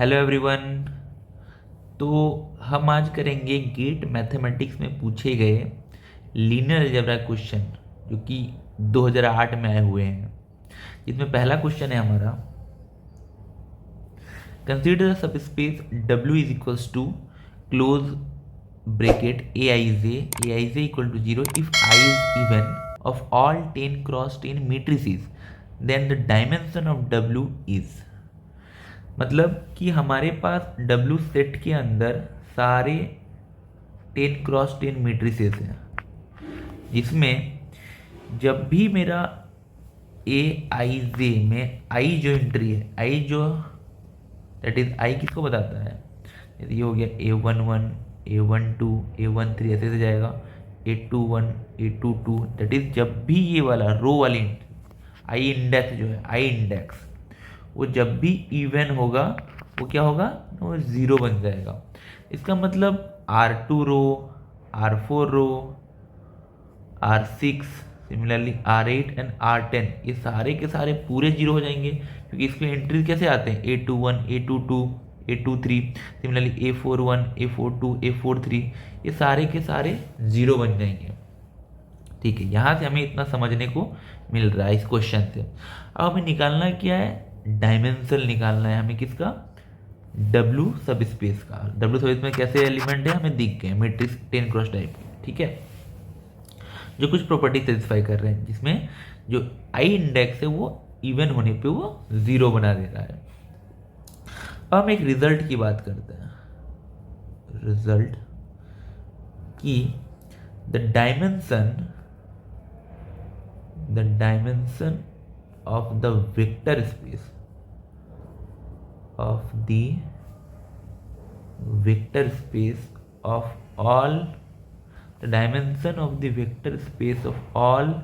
Hello everyone. तो हम आज करेंगे गेट मैथमेटिक्स में पूछे गए लीनियर अलजेब्रा क्वेश्चन जो कि 2008 में आए हुए हैं। इसमें पहला क्वेश्चन है हमारा, consider subspace W is equals to close bracket aij equal to 0 if I is even of all 10 cross 10 matrices then the dimension of W is. मतलब कि हमारे पास W सेट के अंदर सारे 10 क्रॉस 10 मैट्रिसेस हैं, जिसमें जब भी मेरा ए आई जे में आई जो एंट्री है, आई जो दैट इज आई किसको बताता है, ये हो गया A11 A12 A13 ऐसे से जाएगा A21 A22, दैट इज जब भी ये वाला रो वाली आई इंडेक्स जो है, आई इंडेक्स वो जब भी इवन होगा वो क्या होगा, वो ज़ीरो बन जाएगा। इसका मतलब R2 row, R4 row, R6 similarly R8 and R10 ये सारे के सारे पूरे जीरो हो जाएंगे, क्योंकि इसके एंट्री कैसे आते हैं A21 A22 A23 similarly A41 A42 A43 ये सारे के सारे जीरो बन जाएंगे। ठीक है, यहाँ से हमें इतना समझने को मिल रहा है इस क्वेश्चन से। अब हमें निकालना क्या है, डायमेंशन निकालना है हमें किसका, W सब स्पेस का। W सब स्पेस में कैसे एलिमेंट है हमें दिख गए, मैट्रिक्स 10 क्रॉस टाइप के, ठीक है, जो कुछ प्रॉपर्टी सेटिस्फाई कर रहे हैं, जिसमें जो आई इंडेक्स है वो इवन होने पे वो जीरो बना दे रहा है। अब हम एक रिजल्ट की बात करते हैं, रिजल्ट की the dimension of the vector space of all the dimension of the vector space of all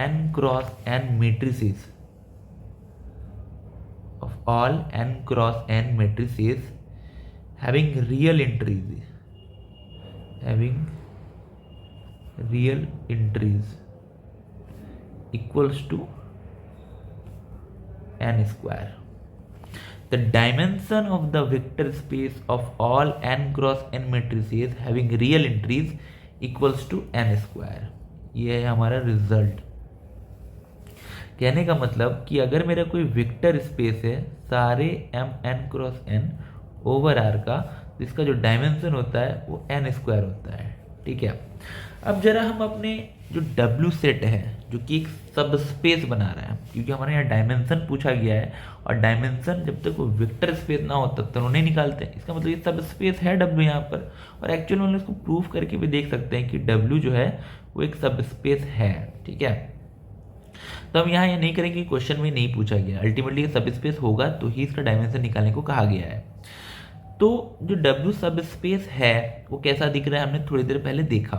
n cross n matrices having real entries equals to n square. The dimension of the vector space of all n cross n matrices having real entries equals to n square. ये है हमारा result. कहने का मतलब कि अगर मेरा कोई वेक्टर स्पेस है सारे m n cross n over r का, तो इसका जो डायमेंशन होता है वो n स्क्वायर होता है। ठीक है, अब जरा हम अपने जो W सेट है जो कि एक सब स्पेस बना रहा है, क्योंकि हमारे यहाँ डायमेंशन पूछा गया है और डायमेंशन जब तक वो वेक्टर स्पेस ना हो तब तक उन्हें निकालते हैं। इसका मतलब ये सब स्पेस है W यहाँ पर, और एक्चुअल में इसको प्रूव करके भी देख सकते हैं कि W जो है वो एक सब स्पेस है। ठीक है, तो हम यहाँ ये नहीं करेंगे, क्वेश्चन में नहीं पूछा गया, अल्टीमेटली सब स्पेस होगा तो ही इसका डायमेंशन निकालने को कहा गया है। तो जो W सब स्पेस है वो कैसा दिख रहा है हमने थोड़ी देर पहले देखा।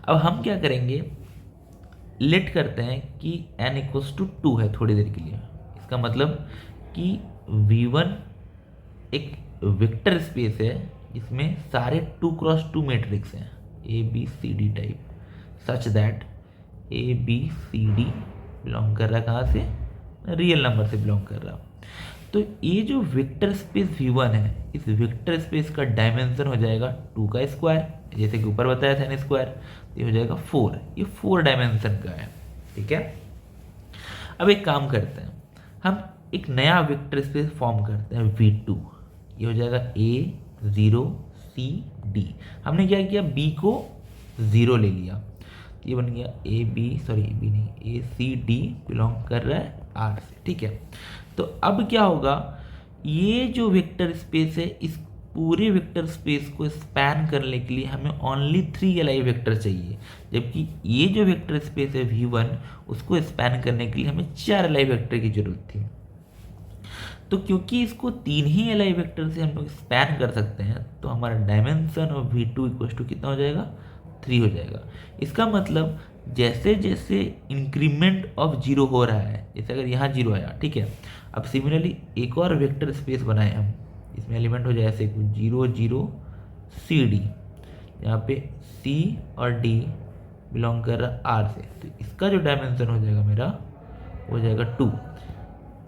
अब हम क्या करेंगे, लेट करते हैं कि n इक्वल्स टू 2 है थोड़ी देर के लिए। इसका मतलब कि V1 एक वेक्टर स्पेस है जिसमें सारे 2 क्रॉस 2 मैट्रिक्स हैं ABCD type, such that ABCD belong कर रहा कहाँ से, रियल नंबर से बिलोंग कर रहा। तो ये जो वेक्टर स्पेस V1 है, इस वेक्टर स्पेस का डायमेंशन हो जाएगा 2 का स्क्वायर, जैसे कि ऊपर बताया था n स्क्वायर, ये हो जाएगा 4, ये 4 डायमेंशन का है। ठीक है, अब एक काम करते हैं, हम एक नया वेक्टर स्पेस फॉर्म करते हैं V2, ये हो जाएगा A0CD। हमने क्या किया, B को 0 ले लिया, ये बन गया ACD बिलोंग कर रहा है R से। ठीक है, तो अब क्या होगा, ये जो वेक्टर स्पेस है इस पूरे वेक्टर स्पेस को स्पैन करने के लिए हमें ओनली 3 Li वेक्टर चाहिए, जबकि ये जो वेक्टर स्पेस है V1 उसको स्पैन करने के लिए हमें 4 Li वेक्टर की जरूरत थी। तो क्योंकि इसको 3 ही Li वेक्टर से हम लोग स्पैन कर सकते हैं, तो हमारा dimension of V2 equal to कितना हो जाएगा, 3 हो जाएगा। इसका मतलब जैसे जैसे इंक्रीमेंट ऑफ 0 हो रहा है, जैसे अगर यहाँ 0 आया, ठीक है, अब सिमिलरली एक और वेक्टर स्पेस बनाए हम, इसमें एलिमेंट हो जाए ऐसे कुछ 0 0 CD, यहाँ पे C और D बिलोंग कर रहा R से, तो इसका जो डायमेंशन हो जाएगा मेरा हो जाएगा 2।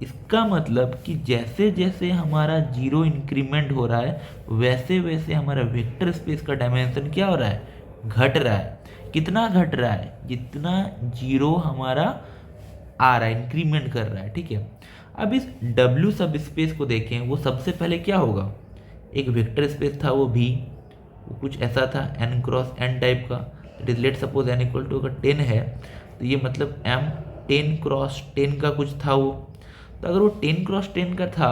इसका मतलब कि जैसे जैसे हमारा जीरो इंक्रीमेंट हो रहा है वैसे वैसे हमारा वेक्टर स्पेस का डायमेंशन क्या हो रहा है, घट रहा है। कितना घट रहा है, जितना जीरो हमारा आ रहा है, इंक्रीमेंट कर रहा है, ठीक है। अब इस W सब स्पेस को देखें, वो सबसे पहले क्या होगा, एक वेक्टर स्पेस था वो भी, वो कुछ ऐसा था n क्रॉस n टाइप का। Let suppose n equal to अगर 10 है तो ये मतलब m 10 क्रॉस 10 का कुछ था वो। तो अगर वो 10 क्रॉस 10 का था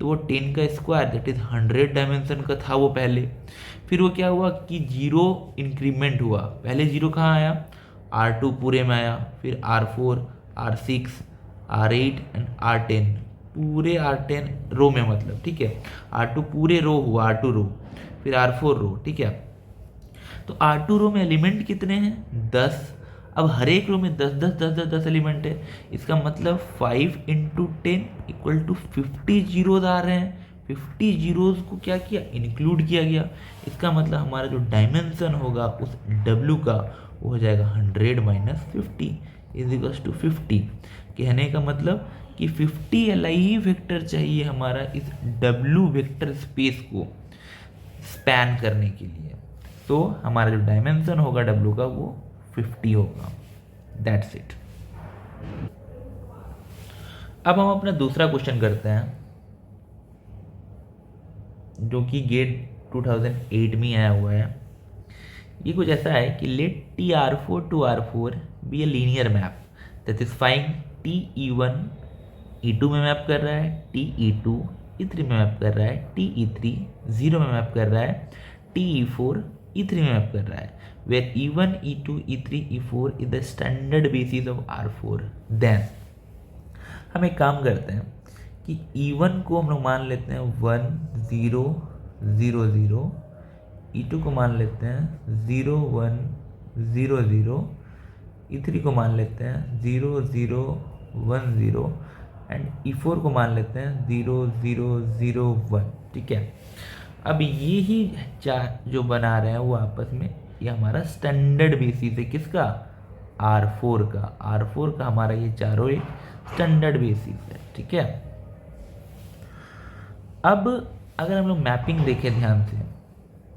तो वो 10 का स्क्वायर दैट इज 100 डायमेंशन का था वो पहले। फिर वो क्या हुआ कि जीरो इंक्रीमेंट हुआ, पहले जीरो कहाँ आया, R2 पूरे में आया, फिर R4, R6, R8 and R10, पूरे R10 रो में मतलब, ठीक है। R2 पूरे रो हुआ, R2 रो, फिर R4 रो, ठीक है। तो R2 रो में एलिमेंट कितने हैं, 10। अब हर एक रो में 10 10 10 10 10 एलिमेंट है। इसका मतलब 5 इंटू 10 इक्वल टू 50 जीरोज आ रहे हैं। 50 जीरोज को क्या किया, इंक्लूड किया गया। इसका मतलब हमारा जो डायमेंशन होगा उस W का वो हो जाएगा 100 माइनस 50 इज इक्वल्स टू 50। कहने का मतलब कि 50 LI वेक्टर चाहिए हमारा इस W वेक्टर स्पेस को स्पैन करने के लिए। तो हमारा जो डायमेंशन होगा W का वो 50 होगा। That's it. अब हम अपना दूसरा क्वेश्चन करते हैं जो कि गेट 2008 में आया हुआ है। ये कुछ ऐसा है कि let TR4 to R4 be a linear map that is fine TE1 E2 में मैप कर रहा है, TE2 E3 में मैप कर रहा है, TE3 0 में मैप कर रहा है, TE4 E3 में मैप कर रहा है, where E1 E2 E3 E4 is the standard basis of R4। then हम एक काम करते हैं कि E1 को हम लोग मान लेते हैं 1 0 0 0, E2 को मान लेते हैं 0 1 0 0, E3 को मान लेते हैं 0 0 1 0 एंड E4 को मान लेते हैं 0 0 0 1, ठीक है। अब ये ही चार जो बना रहे हैं वो आपस में, ये हमारा स्टैंडर्ड बेसिस है किसका, R4 का। R4 का हमारा ये चारों एक स्टैंडर्ड बेसिस है, ठीक है। अब अगर हम लोग मैपिंग देखें ध्यान से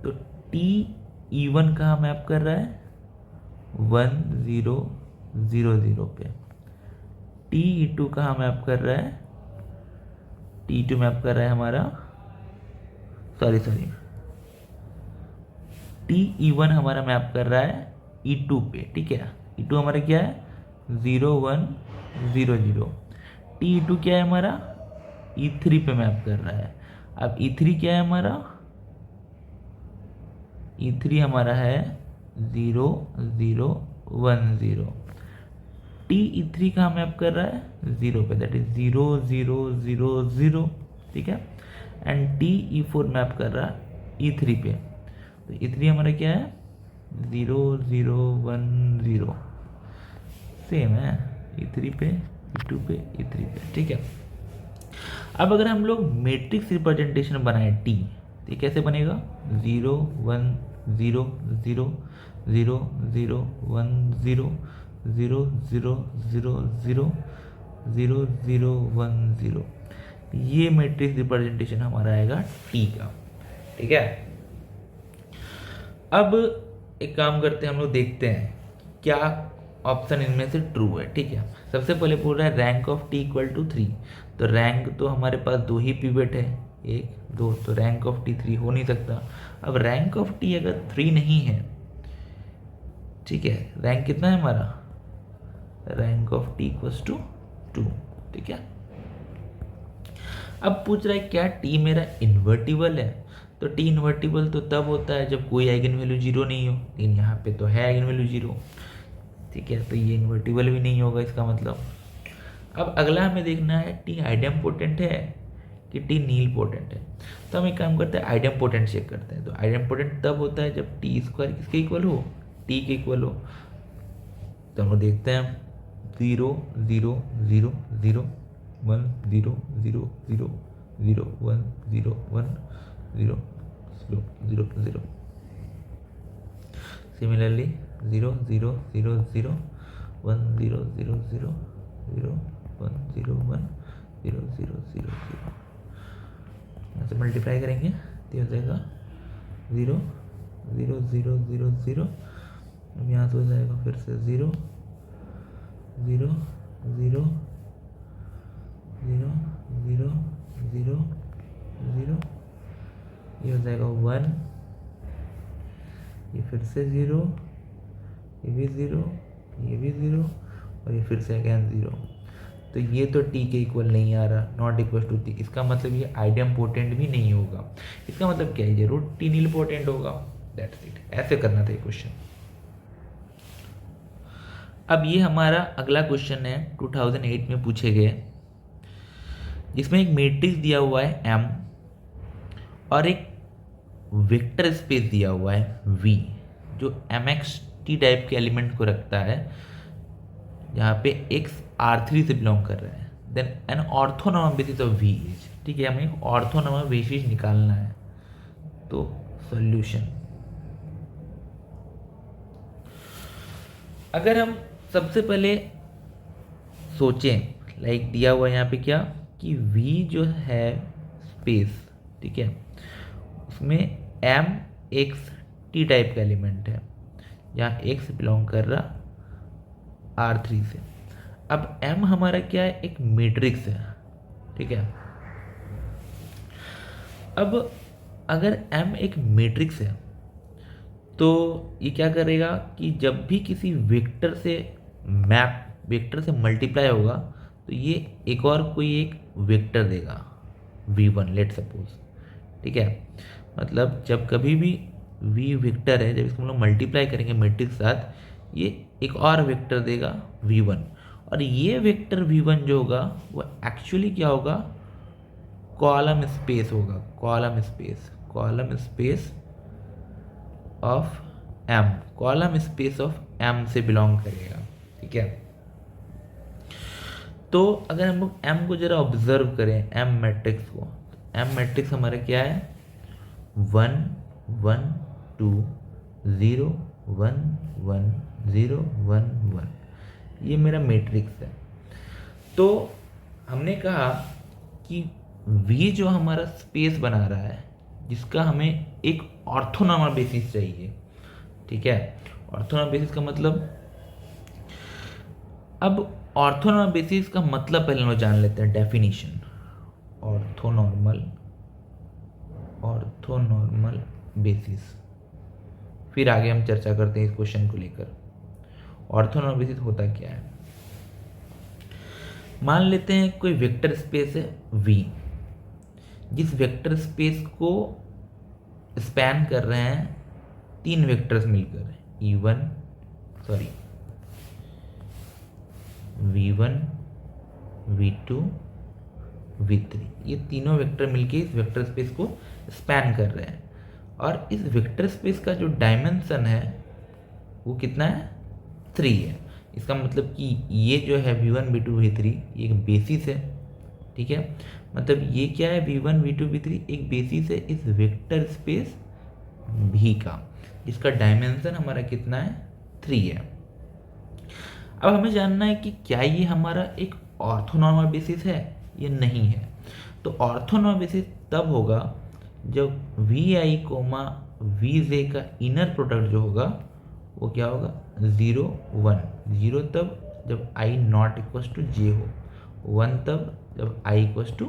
तो TE1 कहाँ मैप कर रहा है, 1 0 0 0 पे। TE2 कहाँ मैप कर रहा है, TE2 मैप कर रहा है हमारा, सॉरी TE1 हमारा मैप कर रहा है E2 पे, ठीक है। E2 हमारा क्या है 0 1 0 0। TE2 क्या है हमारा E3 पे मैप कर रहा है। अब E3 क्या है हमारा, E3 हमारा है 0 0 1 0। TE3 कहाँ मैप कर रहा है 0 पे, दैट इज 0 0 0 0, ठीक है। एंड TE4 मैप कर रहा है E3 पे, तो E3 हमारा क्या है 0 0 1 0, सेम है E3 पे E2 पे E3 पे, ठीक है। अब अगर हम लोग मैट्रिक्स रिप्रेजेंटेशन बनाए T, तो ये कैसे बनेगा 0 1 0 0 0 0 1 0 0 0 0 0 0 0 1 0। ये मैट्रिक्स रिप्रेजेंटेशन हमारा आएगा T का, ठीक है। अब एक काम करते हैं, हम लोग देखते हैं क्या ऑप्शन इनमें से ट्रू है, ठीक है। सबसे पहले बोल रहा है rank of T equal to 3, तो रैंक तो हमारे पास दो ही पिवट है, 1 2, तो रैंक ऑफ T 3 हो नहीं सकता। अब रैंक ऑफ T अगर 3 नहीं है, ठीक है, रैंक कितना है हमारा, rank of T equals to 2, ठीक है। अब पूछ रहा है क्या T मेरा इन्वर्टिबल है, तो T इन्वर्टिबल तो तब होता है जब कोई आइगन वैल्यू 0 नहीं हो, लेकिन यहाँ पे तो है आइगन वैल्यू 0, ठीक है। तो ये इन्वर्टिबल भी नहीं होगा इसका मतलब। अब अगला हमें देखना है T आइडेम्पोटेंट है कि T नील पोटेंट है। तो हम एक काम करते हैं आइडेम्पोटेंट चेक करते हैं। तो आइडेम्पोटेंट तब होता है जब T स्क्वायर किसके इक्वल हो, T के इक्वल हो। तो हम देखते हैं 0 0 0 0 1 0 0 0 0 1 0 1 0 0 0 0। सिमिलरली 0 0 0 0 1 0 0 0 0 1 0 1 0 0 0 0, यहाँ से मल्टीप्लाई करेंगे तो हो जाएगा 0 0 0 0 0। अब यहाँ से हो जाएगा फिर से 0 0 0 0 0 0 0, ये हो जाएगा 1, ये फिर से 0, ये भी 0, ये भी 0 और ये फिर से अगेन 0। तो ये तो t के इक्वल नहीं आ रहा, नॉट इक्वल टू t। इसका मतलब ये आइडियम पोटेंट भी नहीं होगा। इसका मतलब क्या है, जरूर t नील पोटेंट होगा। दैट्स इट, ऐसे करना था ये क्वेश्चन। अब ये हमारा अगला क्वेश्चन है 2008 में पूछे गए, जिसमें एक मैट्रिक्स दिया हुआ है M और एक वेक्टर स्पेस दिया हुआ है V, जो mxt टाइप के एलिमेंट को रखता है, जहाँ पे x R3 से बिलोंग कर रहा है। Then an orthonormal basis of V is, ठीक है, हमें एक ऑर्थोनॉर्मल बेसिस निकालना है। तो सॉल्यूशन, अगर हम सबसे पहले सोचें, लाइक दिया हुआ यहाँ पे क्या कि V जो है स्पेस, ठीक है, उसमें M x t टाइप का एलिमेंट है, जहाँ x बिलोंग कर रहा R3 से। अब M हमारा क्या है, एक मैट्रिक्स है, ठीक है। अब अगर M एक मैट्रिक्स है तो ये क्या करेगा कि जब भी किसी वेक्टर से वेक्टर से मल्टीप्लाई होगा तो ये एक और कोई एक वेक्टर देगा v1, लेट सपोज, ठीक है। मतलब जब कभी भी v वेक्टर है, जब इसको हम लोग मल्टीप्लाई करेंगे मैट्रिक्स के साथ, ये एक और वेक्टर देगा v1, और ये वेक्टर v1 जो होगा वो एक्चुअली क्या होगा, कॉलम स्पेस होगा, column space of M, column space of M से बिलोंग करेगा, ठीक है। तो अगर हम लोग M को जरा ऑब्जर्व करें, M मैट्रिक्स को, M मैट्रिक्स हमारा क्या है, 1 1 2 0 1 1 0 1 1, ये मेरा मैट्रिक्स है। तो हमने कहा कि V जो हमारा स्पेस बना रहा है, जिसका हमें एक ऑर्थोनॉर्मल बेसिस चाहिए, ठीक है। ऑर्थोनॉर्मल बेसिस का मतलब, अब ऑर्थोनॉर्मल बेसिस का मतलब पहले हम जान लेते हैं, डेफिनेशन। ऑर्थोनॉर्मल बेसिस, फिर आगे हम चर्चा करते हैं इस क्वेश्चन को लेकर। ऑर्थोनॉर्मल बेसिस होता क्या है, मान लेते हैं कोई वेक्टर स्पेस है V, जिस वेक्टर स्पेस को स्पैन कर रहे हैं 3 वेक्टर्स मिलकर, V1 V2 V3, ये तीनों वेक्टर मिलके इस वेक्टर स्पेस को स्पैन कर रहे हैं। और इस वेक्टर स्पेस का जो डायमेंशन है वो कितना है, 3 है। इसका मतलब कि ये जो है V1 V2 V3 ये एक बेसिस है, ठीक है। मतलब ये क्या है, V1 V2 V3 एक बेसिस है इस वेक्टर स्पेस V का, इसका डायमेंशन हमारा कितना है, 3 है। अब हमें जानना है कि क्या ये हमारा एक ऑर्थोनॉर्मल बेसिस है या नहीं है। तो ऑर्थोनॉर्मल बेसिस तब होगा जब Vi, Vj का इनर प्रोडक्ट जो होगा वो क्या होगा, 0 1, 0 तब जब i not equal to j हो, 1 तब जब i इक्वल टू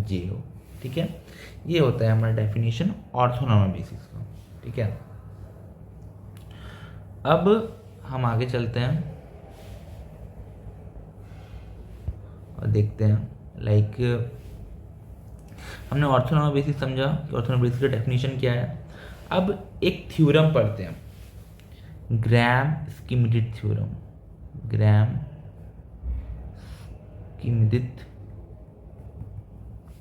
j हो, ठीक है। ये होता है हमारा डेफिनेशन ऑर्थोनॉर्मल बेसिस का, ठीक है। अब हम आगे चलते हैं और देखते हैं, लाइक हमने ऑर्थोनॉर्मल बेसिस समझा कि ऑर्थोनॉर्मल बेसिस का डेफिनेशन क्या है। अब एक थ्योरम पढ़ते हैं, ग्राम-श्मिट थ्योरम, ग्राम-श्मिट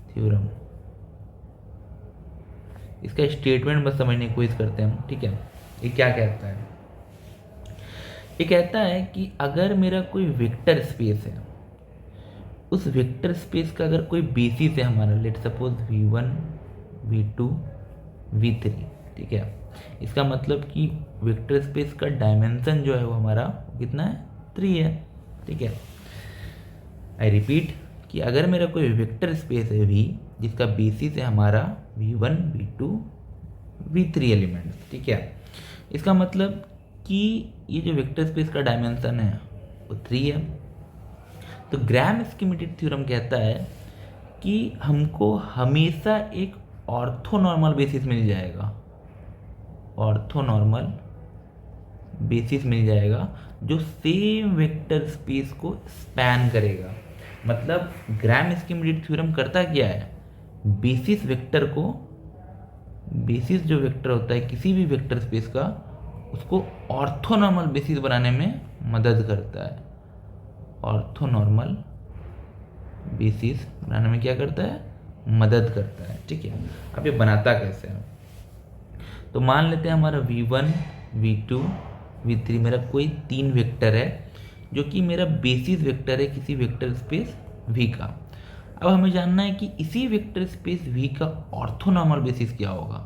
थ्योरम। इसका स्टेटमेंट बस समझने की कोशिश करते हैं हम, ठीक है। ये क्या कहता है, ये कहता है कि अगर मेरा कोई वेक्टर स्पेस है, उस वेक्टर स्पेस का अगर कोई बेसिस है हमारा, let suppose V1 V2 V3, ठीक है। इसका मतलब कि वेक्टर स्पेस का डायमेंशन जो है वो हमारा कितना है, 3 है, ठीक है। आई रिपीट, कि अगर मेरा कोई वेक्टर स्पेस है V जिसका बेसिस है हमारा V1 V2 V3 एलिमेंट्स, ठीक है, इसका मतलब कि ये जो वेक्टर स्पेस का डायमेंशन है वो 3 है। तो ग्राम स्कीमेटिक थ्योरम कहता है कि हमको हमेशा एक ऑर्थोनॉर्मल बेसिस मिल जाएगा, ऑर्थोनॉर्मल बेसिस मिल जाएगा जो सेम वेक्टर स्पेस को स्पैन करेगा। मतलब ग्राम स्कीमेटिक थ्योरम करता क्या है, बेसिस वेक्टर को, बेसिस जो वेक्टर होता है किसी भी वेक्टर स्पेस का, उसको ऑर्थोनॉर्मल बेसिस बनाने में मदद करता है। ऑर्थोनॉर्मल बेसिस बनाने में क्या करता है, मदद करता है, ठीक है। अब ये बनाता कैसे है, तो मान लेते हैं हमारा V1 V2 V3 मेरा कोई 3 वेक्टर है जो कि मेरा बेसिस वेक्टर है किसी वेक्टर स्पेस V का। अब हमें जानना है कि इसी वेक्टर स्पेस V का ऑर्थोनॉर्मल बेसिस क्या होगा।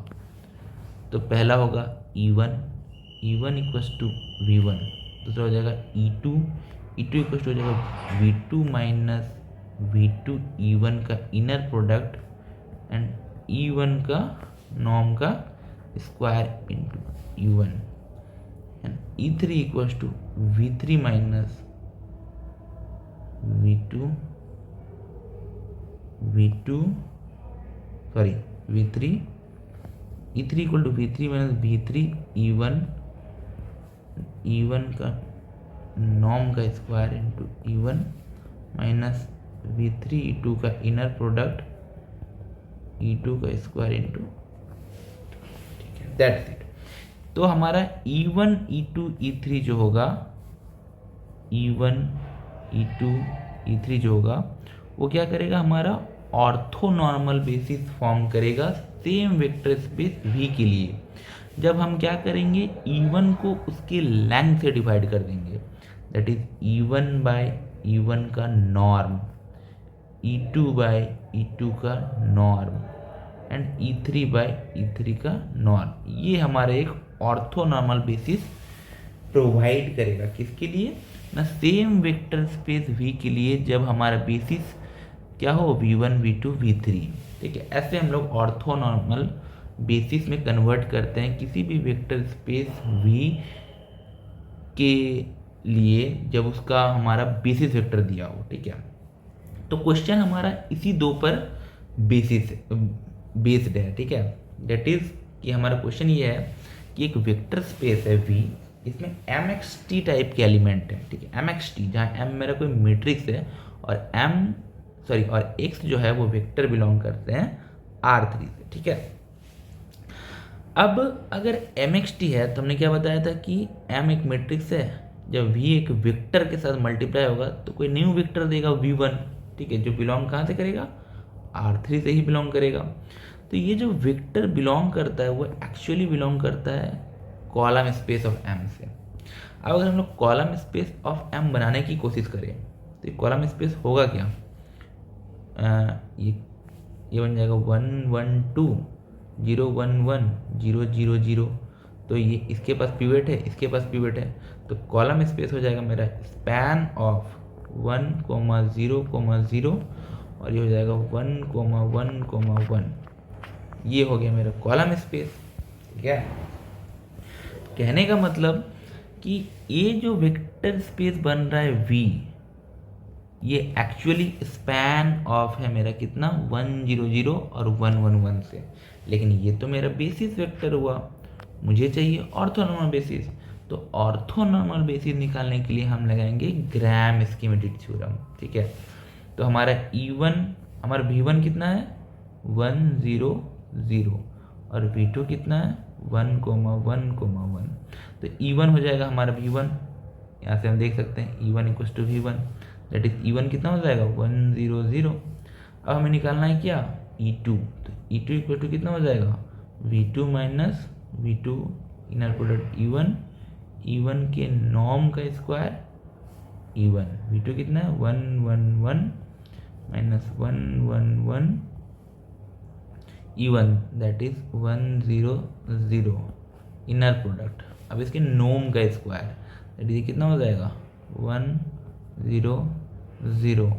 तो पहला होगा E1 इक्वल्स टू V1, दूसरा हो जाएगा E2 इक्वल्स टू हो जाएगा V2 माइनस V2 E1 का इनर प्रोडक्ट एंड E1 का नॉर्म का square into E1 and E3 equals to V3 minus V2 V3 E3 equal to V3 minus V3 E1 का norm का square into E1 minus V3 E2 का inner product E2 का square into, ठीक है, that's it. तो हमारा E1 E2 E3 जो होगा, E1 E2 E3 जो होगा वो क्या करेगा, हमारा ऑर्थोनॉर्मल बेसिस फॉर्म करेगा सेम वेक्टर स्पेस V के लिए। जब हम क्या करेंगे, E1 को उसके लेंथ से डिवाइड कर देंगे, that is E1 bye E1 का नॉर्म, E2 बाय E2 का norm and E3 bye E3 का नॉर्म। ये हमारा एक ऑर्थोनॉर्मल बेसिस प्रोवाइड करेगा किसके लिए ना, सेम वेक्टर स्पेस V के लिए जब हमारा बेसिस क्या हो, V1 V2 V3, ठीक है। ऐसे हम लोग ऑर्थोनॉर्मल बेसिस में कन्वर्ट करते हैं किसी भी वेक्टर स्पेस V के लिए जब उसका हमारा बेसिस वेक्टर दिया हो, ठीक है। तो क्वेश्चन हमारा इसी दो पर बेस्ड है, ठीक है। दैट इज कि हमारा क्वेश्चन ये है कि एक वेक्टर स्पेस है V, इसमें mxt टाइप के एलिमेंट है, ठीक है, mxt, जहाँ m मेरा कोई मैट्रिक्स है और और x जो है वो वेक्टर बिलोंग करते हैं R3 से, ठीक है। अब अगर mxt है तो हमने क्या बताया था कि m एक मैट्रिक्स है, जब v एक वेक्टर के साथ मल्टीप्लाई होगा तो कोई न्यू वेक्टर देगा V1, ठीक है, जो बिलोंग कहाँ से करेगा, R3 से ही बिलोंग करेगा। तो ये जो वेक्टर बिलोंग करता है वो एक्चुअली बिलोंग करता है कॉलम स्पेस ऑफ M से। अब अगर हम लोग कॉलम स्पेस ऑफ M बनाने की कोशिश करें तो ये कॉलम स्पेस होगा क्या, ये बन जाएगा 1 1 2 0 1 1 0 0 0। तो ये इसके पास पिवट है, इसके पास पिवट है, तो कॉलम स्पेस हो जाएगा मेरा स्पैन ऑफ 1 0 0 और ये हो जाएगा 1 1 1। ये हो गया मेरा कॉलम स्पेस, ठीक है। कहने का मतलब कि ये जो वेक्टर स्पेस बन रहा है V, ये एक्चुअली स्पैन ऑफ है मेरा कितना, 1 0 0 और 1 1 1 से। लेकिन ये तो मेरा बेसिस वेक्टर हुआ, मुझे चाहिए ऑर्थोनॉर्मल बेसिस। तो ऑर्थोनॉर्मल बेसिस निकालने के लिए हम लगाएंगे ग्राम स्कीमेटिक थ्योरम, ठीक है। तो हमारा E1, हमारा V1 कितना है 1 0 0 और V2 कितना है 1 1 1। तो E1 हो जाएगा हमारा V1, यहाँ से हम देख सकते हैं E1 equals to V1, that is E1 कितना हो जाएगा 1 0 0। अब हमें निकालना है क्या, E2, तो E2 इक्वल टू कितना हो जाएगा V2 minus V2 inner product E1 के नॉर्म का स्क्वायर E1, V2 कितना है 1 1 1 minus 1 1 1 E1, that is 1 0 0 inner product. अब इसके नॉर्म का स्क्वायर दैट इज कितना हो जाएगा 1 0 0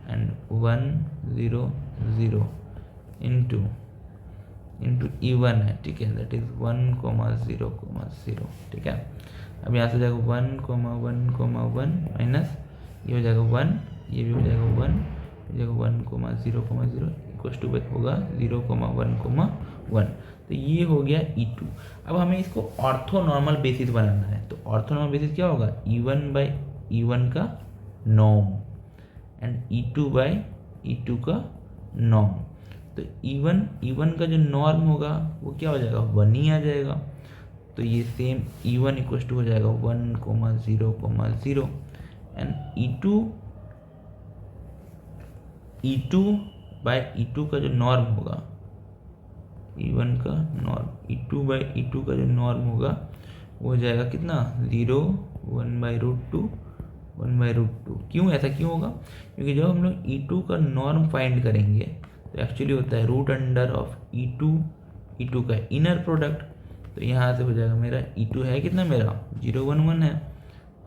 एंड 1 0 0 इंटू E1 है, ठीक है, दैट इज 1 0 0, ठीक है। अब यहाँ से हो जाएगा 1 1 1 माइनस ये हो जाएगा 1, ये भी हो जाएगा 1, हो जाएगा 1 0 0 इक्वल टू होगा 0 1 1। तो ये हो गया E2। अब हमें इसको ऑर्थोनॉर्मल बेसिस बनाना है। तो ऑर्थोनॉर्मल बेसिस क्या होगा, E1 बाई E1 का norm and E2 by E2 का नॉर्म। तो E1 का जो नॉर्म होगा वो क्या हो जाएगा, 1 ही आ जाएगा। तो ये सेम E1 इक्वल टू हो जाएगा 1 0 0 एंड E2 बाई E2 का जो नॉर्म होगा, E1 का नॉर्म, E2 बाई E2 का जो नॉर्म होगा वो हो जाएगा कितना, 0 1/√2 1/√2। क्यों ऐसा क्यों होगा, क्योंकि जब हम लोग E2 का नॉर्म फाइंड करेंगे तो एक्चुअली होता है रूट अंडर ऑफ E2 का इनर प्रोडक्ट। तो यहाँ से हो जाएगा मेरा E2 है कितना, मेरा 0 1 1 है,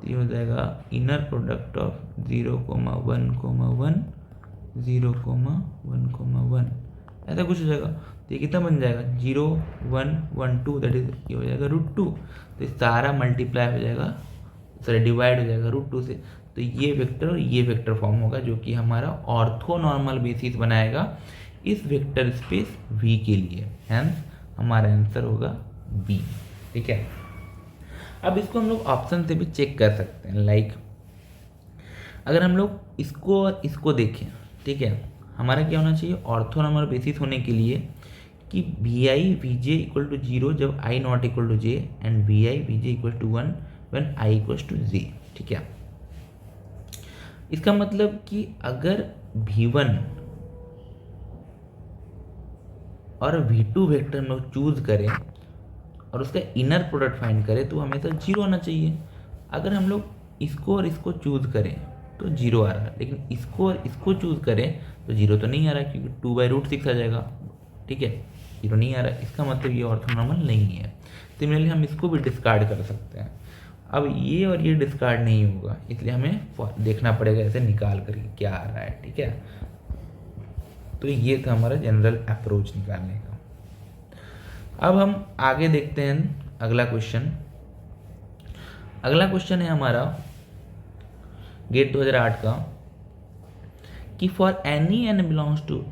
तो ये हो जाएगा इनर प्रोडक्ट ऑफ 0 1 1 0 1 1, ऐसा कुछ हो जाएगा। तो ये कितना बन जाएगा, 0 1 1 2, दैट इज ये हो जाएगा √2। तो सारा मल्टीप्लाई हो जाएगा, सॉरी डिवाइड हो जाएगा √2 से। तो ये वेक्टर और ये वेक्टर फॉर्म होगा जो कि हमारा ऑर्थोनॉर्मल बेसिस बनाएगा इस वेक्टर स्पेस V के लिए। हेंस हमारा आंसर होगा B, ठीक है। अब इसको हम लोग ऑप्शन से भी चेक कर सकते हैं। लाइक अगर हम लोग इसको और इसको देखें, ठीक है, हमारा क्या होना चाहिए, ऑर्थोनॉर्मल बेसिस होने के लिए कि VI VJ इक्वल टू 0 जब I not equal to J and VI VJ equal to 1 when I equal to J, ठीक है। इसका मतलब कि अगर V1 और V2 वेक्टर हम लोग चूज करें और उसका इनर प्रोडक्ट फाइंड करें तो हमेशा 0 आना चाहिए। अगर हम लोग इसको और इसको चूज करें तो 0 आ रहा है, लेकिन इसको और इसको चूज करें तो 0 तो नहीं आ रहा क्योंकि 2/√6 आ जाएगा, ठीक है, 0 नहीं आ रहा। इसका मतलब ये ऑर्थोनॉर्मल नहीं है। सिमिलरली हम इसको भी डिस्कार्ड कर सकते हैं। अब ये और ये डिस्कार्ड नहीं होगा, इसलिए हमें देखना पड़ेगा ऐसे निकाल करके क्या आ रहा है, ठीक है। तो ये था हमारा जनरल अप्रोच निकालने का। अब हम आगे देखते हैं अगला क्वेश्चन। अगला क्वेश्चन है हमारा गेट 2008 का कि for any n belongs to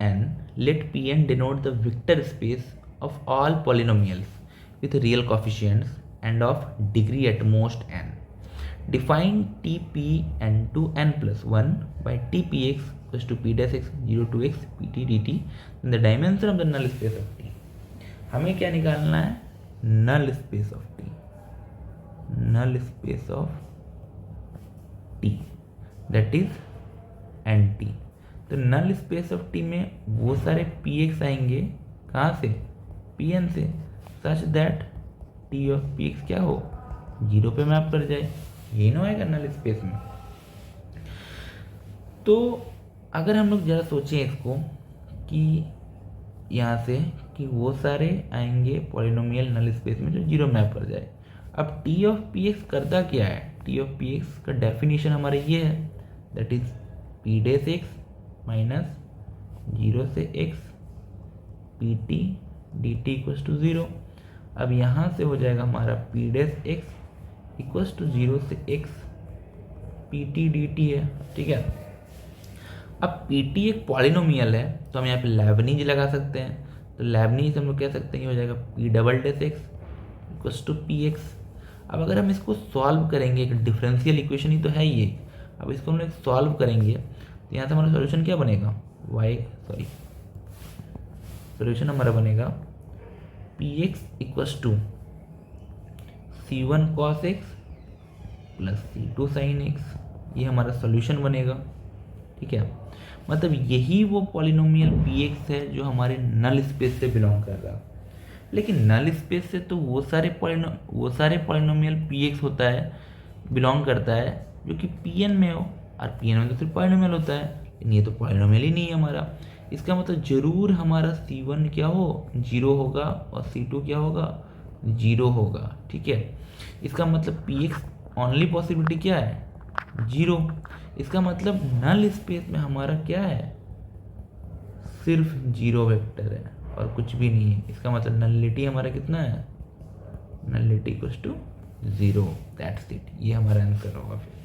n let Pn denote the vector space of all polynomials with real coefficients and of degree at most n. Define Tpn to n plus 1 by Tpx equals to p dash x 0 to x pt dt in the dimension of the null space of T. हमें क्या निकालना है, null space of T, null space of T that is NT। तो null space of T में वो सारे px आएंगे कहाँ से, Pn से, such that T of Px क्या हो, 0 पे मैप कर जाए, यही ना आएगा नल स्पेस में। तो अगर हम लोग ज़रा सोचें इसको कि यहाँ से कि वो सारे आएंगे पॉलिनोमियल नल स्पेस में जो 0 मैप कर जाए। अब T ऑफ Px करता क्या है, T ऑफ Px का डेफिनेशन हमारा ये है, that is P dash x minus 0 से x pt dt equals to 0। अब यहाँ से हो जाएगा हमारा P dash x equals to 0 से x pt dt है, ठीक है। अब pt एक पॉलिनोमियल है तो हम यहाँ पे लेबनीज लगा सकते हैं। तो लेबनीज हम लोग कह सकते हैं ये हो जाएगा P double dash x equals to px। अब अगर हम इसको सॉल्व करेंगे, एक डिफरेंशियल इक्वेशन ही तो है ये, अब इसको हम लोग सॉल्व करेंगे तो यहाँ से हमारा सॉल्यूशन क्या बनेगा, सॉल्यूशन हमारा बनेगा Px equals to C1 cos x plus C2 sin x, ये हमारा सॉल्यूशन बनेगा, ठीक है। मतलब यही वो पॉलिनोमियल Px है जो हमारे नल स्पेस से बिलोंग कर रहा है। लेकिन नल स्पेस से तो वो सारे पॉलिनोमियल Px होता है, बिलोंग करता है जो कि Pn में हो, और Pn में तो सिर्फ पॉलिनोमियल होता है, लेकिन ये तो पॉलिनोमियल ही नहीं है हमारा। इसका मतलब जरूर हमारा C1 क्या हो, 0 होगा और C2 क्या होगा, 0 होगा, ठीक है। इसका मतलब Px ओनली पॉसिबिलिटी क्या है, 0। इसका मतलब नल स्पेस में हमारा क्या है, सिर्फ 0 वेक्टर है और कुछ भी नहीं है। इसका मतलब नलिटी हमारा कितना है, nullity equals to 0। That's it, ये हमारा आंसर होगा। फिर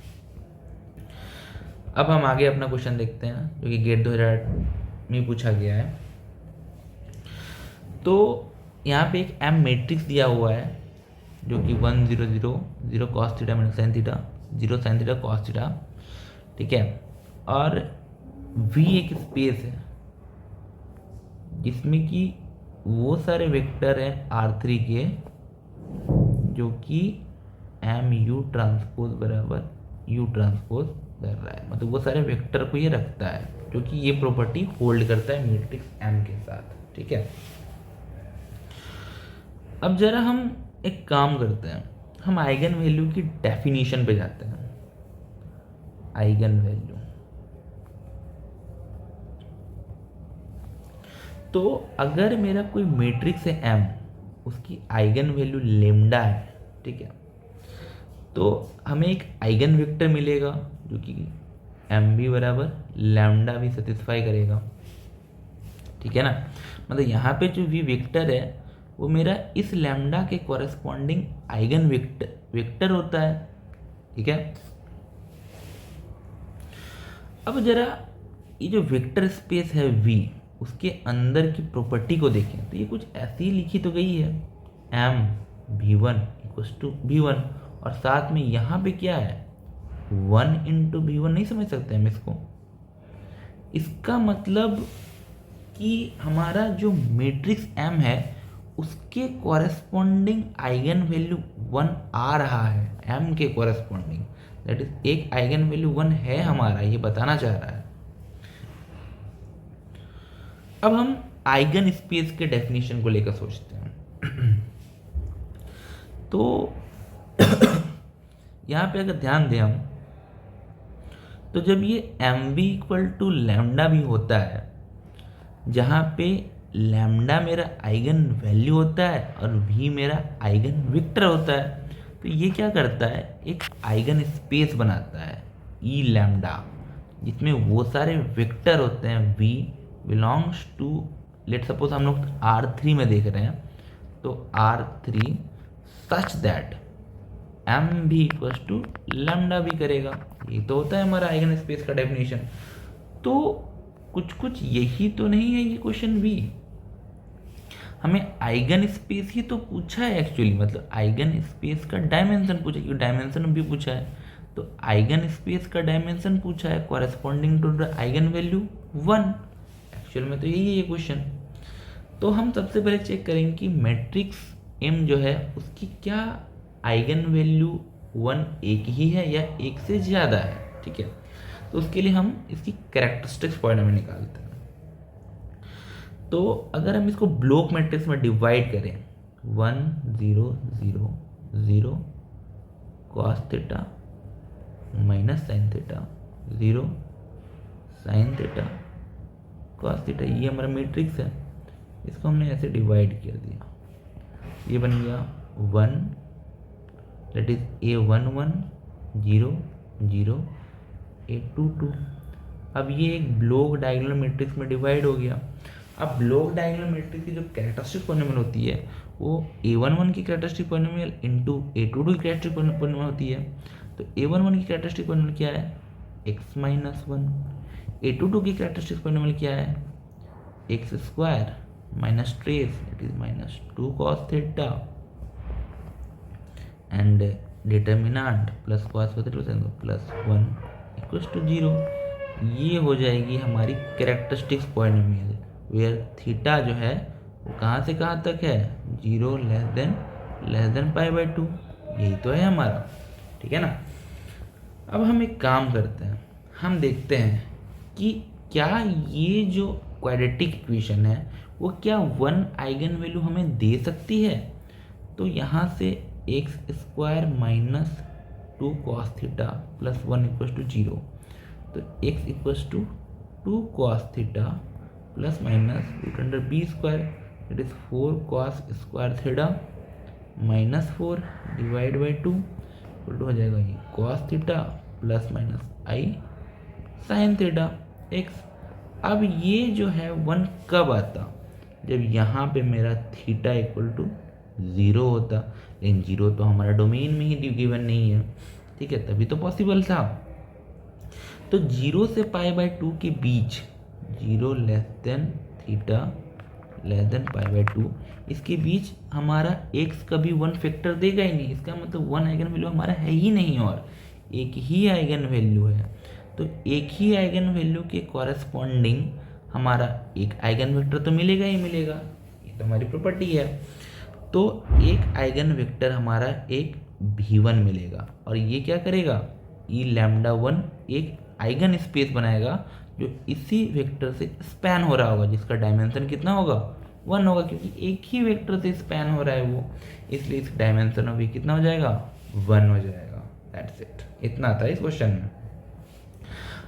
अब हम आगे अपना क्वेश्चन देखते हैं जो कि गेट 2008 में पूछा गया है। तो यहाँ पे एक एम मैट्रिक्स दिया हुआ है जो कि 1 0 0 0 cos theta minus sine theta 0 sine theta cos theta, ठीक है। और V एक स्पेस है जिसमें कि वो सारे वेक्टर हैं R3 के जो कि एम यू ट्रांसपोज बराबर यू ट्रांसपोज कर रहा है, मतलब वो सारे वेक्टर को ये रखता है जो कि ये प्रॉपर्टी होल्ड करता है मैट्रिक्स एम के साथ, ठीक है। अब जरा हम एक काम करते हैं, हम आइगन वैल्यू की डेफिनेशन पे जाते हैं। आइगन वैल्यू, तो अगर मेरा कोई मैट्रिक्स है एम, उसकी आइगन वैल्यू लेम्डा है, ठीक है, तो हमें एक आइगन वेक्टर मिलेगा जो कि एम भी बराबर लैम्डा भी सेटिस्फाई करेगा, ठीक है ना। मतलब यहाँ पे जो वी वेक्टर है वो मेरा इस लैम्डा के कॉरेस्पॉन्डिंग आइगन वेक्टर होता है, ठीक है। अब जरा ये जो वेक्टर स्पेस है V, उसके अंदर की प्रॉपर्टी को देखें तो ये कुछ ऐसी ही लिखी तो गई है, M V1 equals to V1, और साथ में यहाँ पे क्या है 1 इंटू V1, नहीं समझ सकते हम इसको। इसका मतलब कि हमारा जो मैट्रिक्स M है उसके कॉरेस्पॉन्डिंग आइगन वैल्यू 1 आ रहा है, M के कॉरेस्पॉन्डिंग, दैट इज एक आइगन वैल्यू 1 है हमारा, ये बताना चाह रहा है। अब हम आइगन स्पेस के डेफिनेशन को लेकर सोचते हैं। तो यहाँ पे अगर ध्यान दें हम, तो जब ये M B equal to lambda भी होता है, जहाँ पे लैम्डा मेरा आइगन वैल्यू होता है और भी मेरा आइगन वेक्टर होता है, तो ये क्या करता है, एक आइगन स्पेस बनाता है ई लैम्डा, जिसमें वो सारे वेक्टर होते हैं V belongs to, let suppose हम लोग R3 में देख रहे हैं, तो R3 सच दैट एम भी इक्वल्स टू लैम्डा भी करेगा। ये तो होता है हमारा आइगन स्पेस का डेफिनेशन। तो कुछ कुछ यही तो नहीं है ये क्वेश्चन भी, हमें आइगन स्पेस ही तो पूछा है एक्चुअली, मतलब आइगन स्पेस का डायमेंशन पूछा है, क्योंकि डायमेंशन भी पूछा है, तो आइगन स्पेस का डायमेंशन पूछा है corresponding to the eigenvalue 1। Actual में तो यही है ये क्वेश्चन। तो हम सबसे पहले चेक करेंगे कि मैट्रिक्स M जो है उसकी क्या आइगन वैल्यू 1 एक ही है या एक से ज़्यादा है, ठीक है। तो उसके लिए हम इसकी कैरेक्टरिस्टिक्स पॉइंट में निकालते हैं। तो अगर हम इसको ब्लॉक मैट्रिक्स में डिवाइड करें, 1 0 0 0 cos theta minus sine theta 0 sine theta cos theta, ये हमारा मैट्रिक्स है। इसको हमने ऐसे डिवाइड कर दिया, ये बन गया 1 दैट इज A11 0 0 A22। अब ये एक ब्लॉक डायगोनल मैट्रिक्स में डिवाइड हो गया। अब ब्लॉक डायगोनल मैट्रिक्स की जो कैरेक्टरिस्टिक पॉलिनोमियल होती है वो A11 की कैरेक्टरिस्टिक पॉलिनोमियल इंटू A22 की कैरेक्टरिस्टिक पॉलिनोमियल होती है। तो A11 की कैरेक्टरिस्टिक पॉलिनोमियल क्या है, x माइनस 1। A22 की कैरेक्टरिस्टिक पॉलिनोमियल क्या है, x square minus trace it is minus 2 cos theta and determinant plus cos theta plus 1 equals to 0। ये हो जाएगी हमारी कैरेक्टरिस्टिक्स पॉलिनोमियल वेयर थीटा जो है वो कहाँ से कहाँ तक है, 0 लेस देन π/2। यही तो है हमारा, ठीक है ना। अब हम एक काम करते हैं, हम देखते हैं कि क्या ये जो क्वाड्रेटिक इक्वेशन है वो क्या 1 आइगन वैल्यू हमें दे सकती है। तो यहाँ से x square minus 2 cos theta plus 1 equals to 0, तो x equals to 2 cos theta plus minus root under b square it is 4 cos square theta minus 4 divide by 2 हो जाएगा ये cos theta plus minus i sine theta x. अब ये जो है 1 कब आता, जब यहाँ पे मेरा थीटा इक्वल टू 0 होता, लेकिन 0 तो हमारा डोमेन में ही गिवन नहीं है, ठीक है, तभी तो पॉसिबल था। तो 0 से π/2 के बीच, 0 less than theta less than π/2, इसके बीच हमारा x कभी 1 फैक्टर देगा ही नहीं। इसका मतलब 1 आइगन वैल्यू हमारा है ही नहीं, और एक ही आइगन वैल्यू है। तो एक ही आइगन वैल्यू के कॉरेस्पॉन्डिंग हमारा एक आइगन वेक्टर तो मिलेगा ही मिलेगा, ये तो हमारी प्रॉपर्टी है। तो एक आइगन वेक्टर हमारा एक v1 मिलेगा, और ये क्या करेगा, e λ1 एक आइगन स्पेस बनाएगा जो इसी वेक्टर से स्पैन हो रहा होगा, जिसका डायमेंशन कितना होगा, 1 होगा, क्योंकि एक ही वेक्टर से स्पैन हो रहा है वो, इसलिए इस डायमेंशन ऑफ ये कितना हो जाएगा, 1 हो जाएगा। दैट्स इट, इतना आता है इस क्वेश्चन में।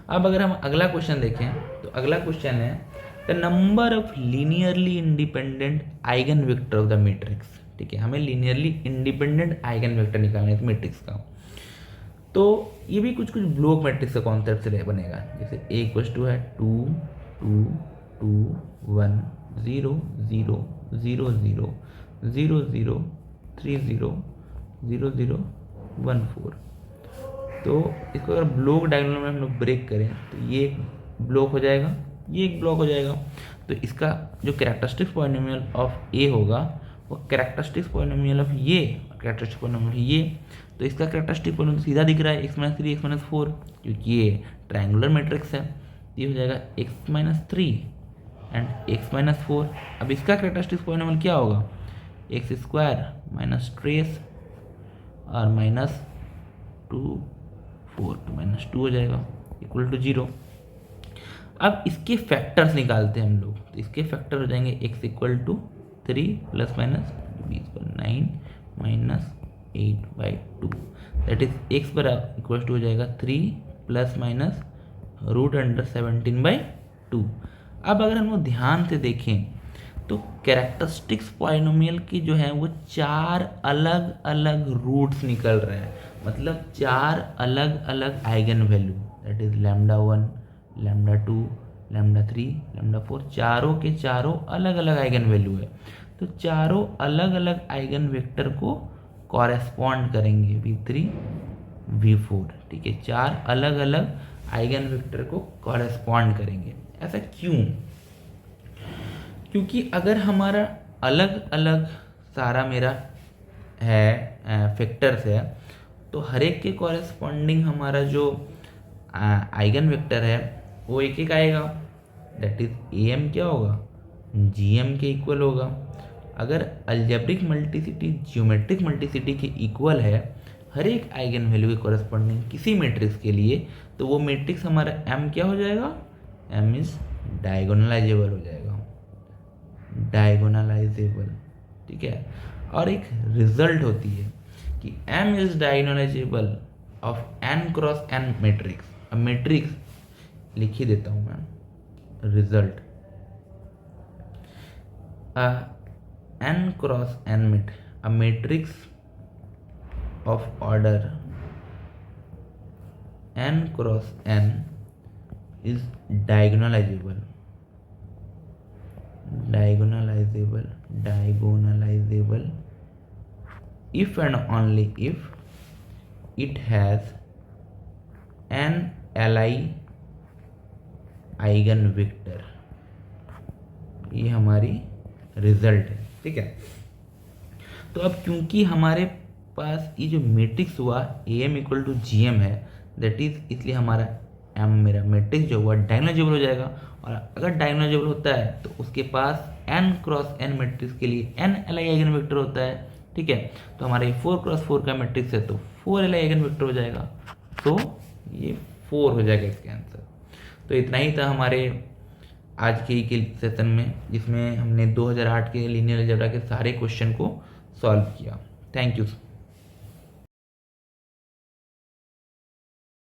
अब अगर हम अगला क्वेश्चन देखें, तो अगला क्वेश्चन है the number of linearly independent eigen vector of the matrix. ठीक है, हमें लीनियरली इंडिपेंडेंट आइगन वेक्टर निकालना है मैट्रिक्स का। तो ये भी कुछ ब्लॉक मैट्रिक्स का कॉन्सेप्ट से बनेगा, जैसे a इक्वल्स टू है 2 2 2 1 0 0 0 0 0 0 3 0 0 0 1 4। तो इसको अगर ब्लॉक डायगोनल में हम लोग ब्रेक करें तो ये एक ब्लॉक हो जाएगा, ये एक ब्लॉक हो जाएगा। तो इसका जो कैरेक्टरिस्टिक पॉलिनोमियल ऑफ ए होगा वो कैरेक्टरिस्टिक पॉलिनोमियल ऑफ ये, कैरेक्टरिस्टिक पॉलिनोमियल ये। तो इसका कैरेक्टरिस्टिक पॉलिनोमियल सीधा दिख रहा है x-3 x-4, क्योंकि ये ट्रायंगुलर मैट्रिक्स है। ये हो जाएगा x-3 एंड x-4। अब इसका कैरेक्टरिस्टिक पॉलिनोमियल क्या होगा, x² माइनस ट्रेस और माइनस 2 4 तो माइनस 2 हो जाएगा इक्वल टू 0। अब इसके फैक्टर्स निकालते हैं हम लोग, तो इसके फैक्टर हो जाएंगे x equal to 3 plus minus 9 minus 8/2, that is x बराबर इक्वल टू हो जाएगा 3 प्लस माइनस √17/2। अब अगर हम लोग ध्यान से देखें तो कैरेक्टरिस्टिक्स पॉलिनोमियल की जो है वो 4 अलग अलग रूट्स निकल रहे हैं, मतलब 4 अलग अलग आइगन वैल्यू, दैट इज λ1 λ2 λ3 λ4, चारों के चारों अलग अलग आइगन वैल्यू है। तो चारों अलग अलग आइगन वेक्टर को कॉरेस्पॉन्ड करेंगे v3 v4। ठीक है, 4 अलग अलग आइगन वेक्टर को कॉरेस्पॉन्ड करेंगे। ऐसा क्यों, क्योंकि अगर हमारा अलग अलग सारा मेरा है फैक्टर्स है, तो हर एक के कॉरेस्पॉन्डिंग हमारा जो आइगन वेक्टर है वो एक एक आएगा, दैट इज am क्या होगा, gm के इक्वल होगा। अगर अलजेब्रिक मल्टीसिटी ज्योमेट्रिक मल्टीसिटी के इक्वल है हर एक आइगन वैल्यू के कॉरेस्पॉन्डिंग किसी मैट्रिक्स के लिए, तो वो मैट्रिक्स हमारा m क्या हो जाएगा, m इज डायगोनलाइजेबल हो जाएगा, डायगोनलाइजेबल। ठीक है, और एक रिजल्ट होती है कि m is diagonalisable of n cross n matrix. अब मैट्रिक्स लिख ही देता हूँ मैं, result n cross n a matrix of order n cross n is diagonalizable if and only if it has n li eigen vector. ये हमारी result है। ठीक है, तो अब क्योंकि हमारे पास ये जो मैट्रिक्स हुआ am इक्वल टू gm है, दैट इज इसलिए हमारा m मेरा मैट्रिक्स जो हुआ डायगोनलाइजेबल हो जाएगा। और अगर डायगोनलाइजेबल होता है तो उसके पास n क्रॉस n मैट्रिक्स के लिए n li आइगन वेक्टर होता है। ठीक है, तो हमारे 4 क्रॉस 4 का मैट्रिक्स है तो 4 li आइगन वेक्टर हो जाएगा, तो ये 4 हो जाएगा इसका आंसर। तो इतना ही था हमारे आज के सेशन में, जिसमें हमने 2008 के लीनियर अलजेब्रा के सारे क्वेश्चन को सॉल्व किया। Thank you.